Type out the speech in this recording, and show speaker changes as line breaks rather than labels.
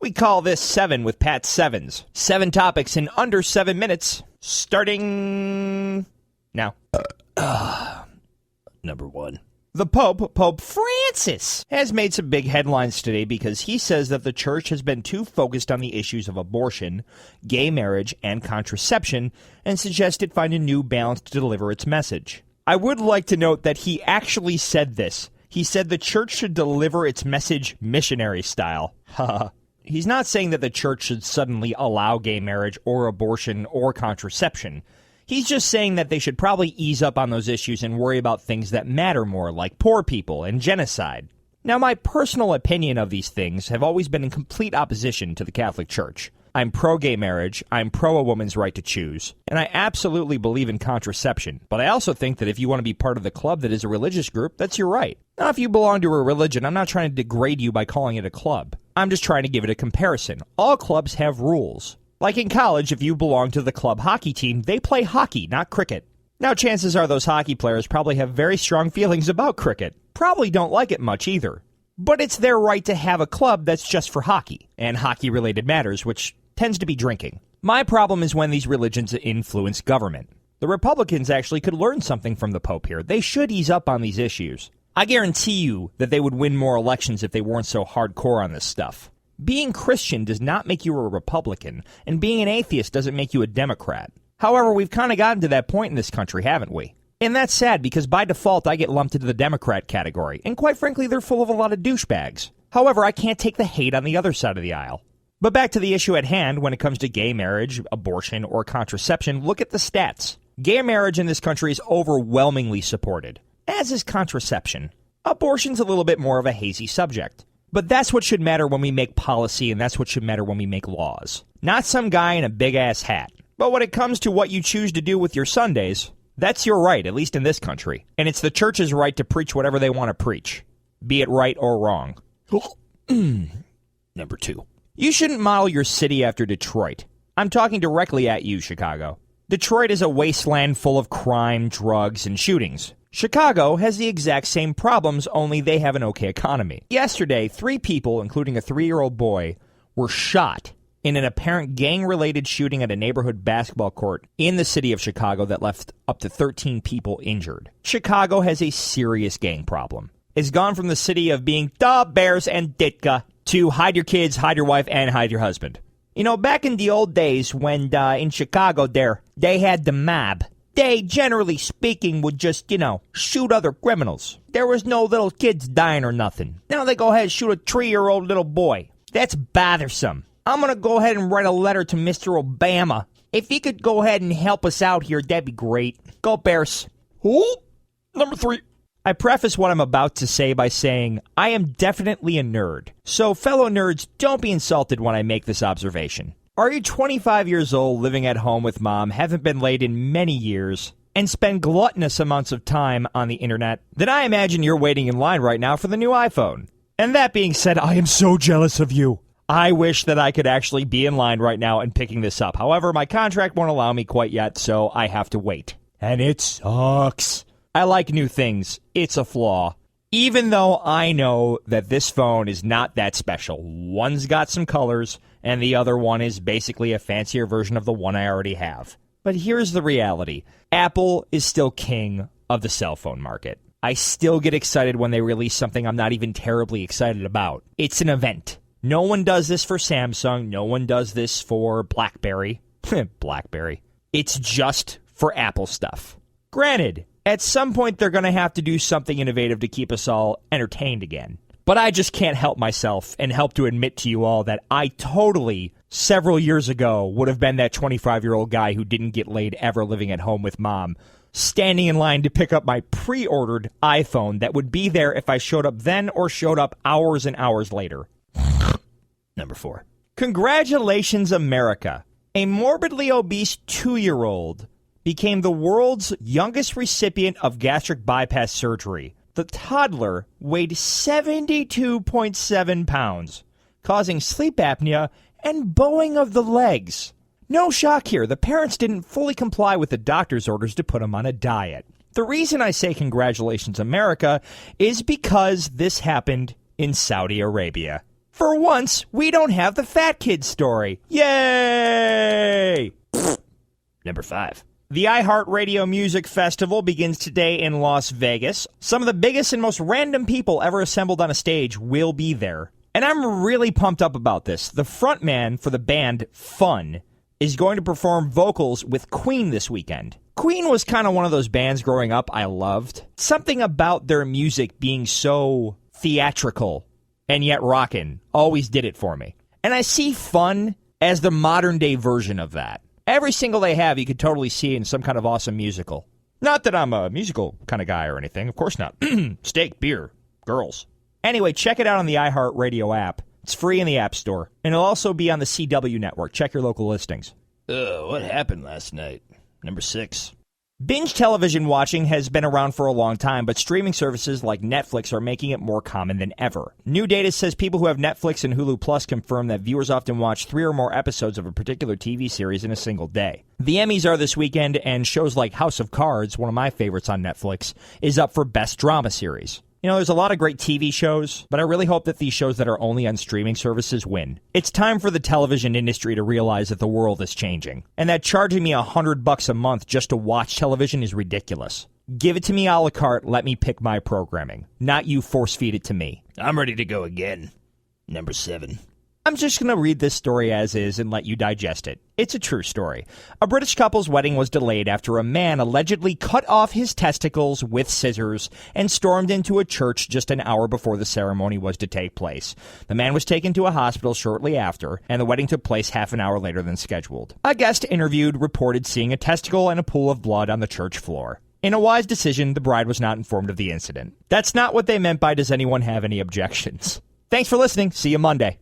We call this 7 with Pat Sevens. 7 topics in under 7 minutes. Starting now. Number 1. The Pope Francis, has made some big headlines today because he says that the church has been too focused on the issues of abortion, gay marriage, and contraception, and suggested find a new balance to deliver its message. I would like to note that he actually said this. He said the church should deliver its message missionary style. Haha. He's not saying that the church should suddenly allow gay marriage or abortion or contraception. He's just saying that they should probably ease up on those issues and worry about things that matter more, like poor people and genocide. Now, my personal opinion of these things have always been in complete opposition to the Catholic Church. I'm pro-gay marriage, I'm pro a woman's right to choose, and I absolutely believe in contraception. But I also think that if you want to be part of the club that is a religious group, that's your right. Now, if you belong to a religion, I'm not trying to degrade you by calling it a club. I'm just trying to give it a comparison. All clubs have rules. Like in college, if you belong to the club hockey team, they play hockey, not cricket. Now, chances are those hockey players probably have very strong feelings about cricket. Probably don't like it much either. But it's their right to have a club that's just for hockey, and hockey-related matters, which tends to be drinking. My problem is when these religions influence government. The Republicans actually could learn something from the Pope here. They should ease up on these issues. I guarantee you that they would win more elections if they weren't so hardcore on this stuff. Being Christian does not make you a Republican, and being an atheist doesn't make you a Democrat. However, we've kind of gotten to that point in this country, haven't we? And that's sad because by default I get lumped into the Democrat category, and quite frankly they're full of a lot of douchebags. However, I can't take the hate on the other side of the aisle. But back to the issue at hand when it comes to gay marriage, abortion, or contraception, look at the stats. Gay marriage in this country is overwhelmingly supported, as is contraception. Abortion's a little bit more of a hazy subject. But that's what should matter when we make policy, and that's what should matter when we make laws. Not some guy in a big-ass hat. But when it comes to what you choose to do with your Sundays, that's your right, at least in this country. And it's the church's right to preach whatever they want to preach, be it right or wrong. Number 2. You shouldn't model your city after Detroit. I'm talking directly at you, Chicago. Detroit is a wasteland full of crime, drugs, and shootings. Chicago has the exact same problems, only they have an okay economy. Yesterday, 3 people, including a 3-year-old boy, were shot in an apparent gang-related shooting at a neighborhood basketball court in the city of Chicago that left up to 13 people injured. Chicago has a serious gang problem. It's gone from the city of being the Bears and Ditka to hide your kids, hide your wife, and hide your husband. You know, back in the old days when in Chicago they had the mob. They, generally speaking, would just, shoot other criminals. There was no little kids dying or nothing. Now they go ahead and shoot a 3-year-old little boy. That's bothersome. I'm going to go ahead and write a letter to Mr. Obama. If he could go ahead and help us out here, that'd be great. Go Bears. Ooh, number 3. I preface what I'm about to say by saying I am definitely a nerd. So fellow nerds, don't be insulted when I make this observation. Are you 25 years old, living at home with mom, haven't been laid in many years, and spend gluttonous amounts of time on the internet? Then I imagine you're waiting in line right now for the new iPhone. And that being said, I am so jealous of you. I wish that I could actually be in line right now and picking this up. However, my contract won't allow me quite yet, so I have to wait. And it sucks. I like new things. It's a flaw. Even though I know that this phone is not that special. One's got some colors, and the other one is basically a fancier version of the one I already have. But here's the reality. Apple is still king of the cell phone market. I still get excited when they release something I'm not even terribly excited about. It's an event. No one does this for Samsung. No one does this for BlackBerry. BlackBerry. It's just for Apple stuff. Granted, at some point they're going to have to do something innovative to keep us all entertained again. But I just can't help myself and help to admit to you all that I totally, several years ago, would have been that 25-year-old guy who didn't get laid ever living at home with mom, standing in line to pick up my pre-ordered iPhone that would be there if I showed up then or showed up hours and hours later. Number 4. Congratulations, America. A morbidly obese 2-year-old became the world's youngest recipient of gastric bypass surgery. The toddler weighed 72.7 pounds, causing sleep apnea and bowing of the legs. No shock here, the parents didn't fully comply with the doctor's orders to put him on a diet. The reason I say congratulations, America, is because this happened in Saudi Arabia. For once, we don't have the fat kid story. Yay!
Number 5.
The iHeartRadio Music Festival begins today in Las Vegas. Some of the biggest and most random people ever assembled on a stage will be there. And I'm really pumped up about this. The frontman for the band Fun is going to perform vocals with Queen this weekend. Queen was kind of one of those bands growing up I loved. Something about their music being so theatrical and yet rockin' always did it for me. And I see Fun as the modern day version of that. Every single they have, you could totally see in some kind of awesome musical. Not that I'm a musical kind of guy or anything. Of course not. Steak, beer, girls. Anyway, check it out on the iHeartRadio app. It's free in the App Store. And it'll also be on the CW network. Check your local listings.
What happened last night? Number 6.
Binge television watching has been around for a long time, but streaming services like Netflix are making it more common than ever. New data says people who have Netflix and Hulu Plus confirm that viewers often watch 3 or more episodes of a particular TV series in a single day. The Emmys are this weekend, and shows like House of Cards, one of my favorites on Netflix, is up for Best Drama Series. You know, there's a lot of great TV shows, but I really hope that these shows that are only on streaming services win. It's time for the television industry to realize that the world is changing, and that charging me $100 a month just to watch television is ridiculous. Give it to me a la carte, let me pick my programming, not you force feed it to me.
I'm ready to go again. Number 7.
I'm just going to read this story as is and let you digest it. It's a true story. A British couple's wedding was delayed after a man allegedly cut off his testicles with scissors and stormed into a church just an hour before the ceremony was to take place. The man was taken to a hospital shortly after, and the wedding took place half an hour later than scheduled. A guest interviewed reported seeing a testicle and a pool of blood on the church floor. In a wise decision, the bride was not informed of the incident. That's not what they meant by "does anyone have any objections?" Thanks for listening. See you Monday.